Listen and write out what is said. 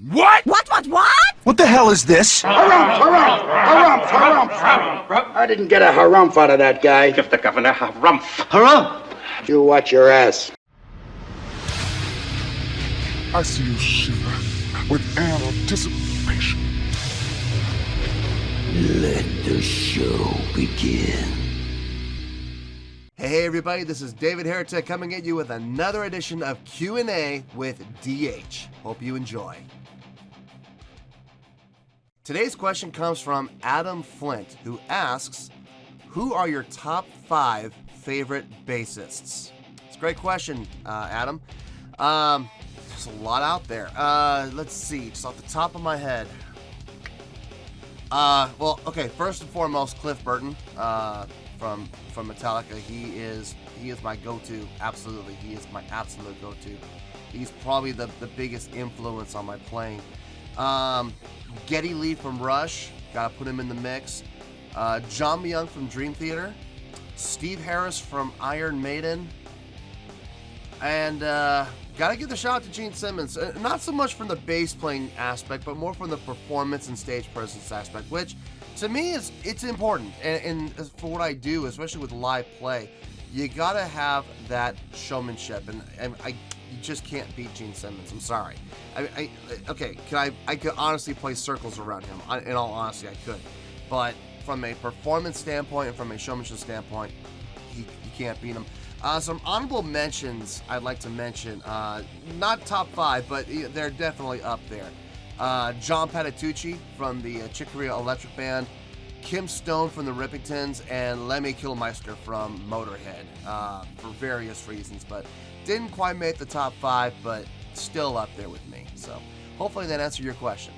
What? What? What the hell is this? Harumph! I didn't get a harumph out of that guy. Give the governor harumph. Harumph! You watch your ass. I see you shiver with anticipation. Let the show begin. Hey everybody, this is David Heretic coming at you with another edition of Q&A with DH. Hope you enjoy. Today's question comes from Adam Flint, who asks, who are your top 5 favorite bassists? It's a great question, Adam. There's a lot out there. Let's see, just off the top of my head. Well, okay, first and foremost, Cliff Burton from Metallica. He is my go-to. Absolutely, he is my absolute go-to. He's probably the biggest influence on my playing. Geddy Lee from Rush, gotta put him in the mix. John Myung from Dream Theater. Steve Harris from Iron Maiden. And gotta give the shout out to Gene Simmons. Not so much from the bass playing aspect, but more from the performance and stage presence aspect, which to me it's important. And for what I do, especially with live play, you gotta have that showmanship. And you just can't beat Gene Simmons. I'm sorry. Okay, I could honestly play circles around him. In all honesty, I could. But from a performance standpoint and from a showmanship standpoint, you can't beat him. Some honorable mentions I'd like to mention. Not top 5, but they're definitely up there. John Patitucci from the Chick Corea Electric Band, Kim Stone from the Rippingtons, and Lemmy Kilmister from Motorhead, for various reasons, but didn't quite make the top 5, but still up there with me. So hopefully that answered your question.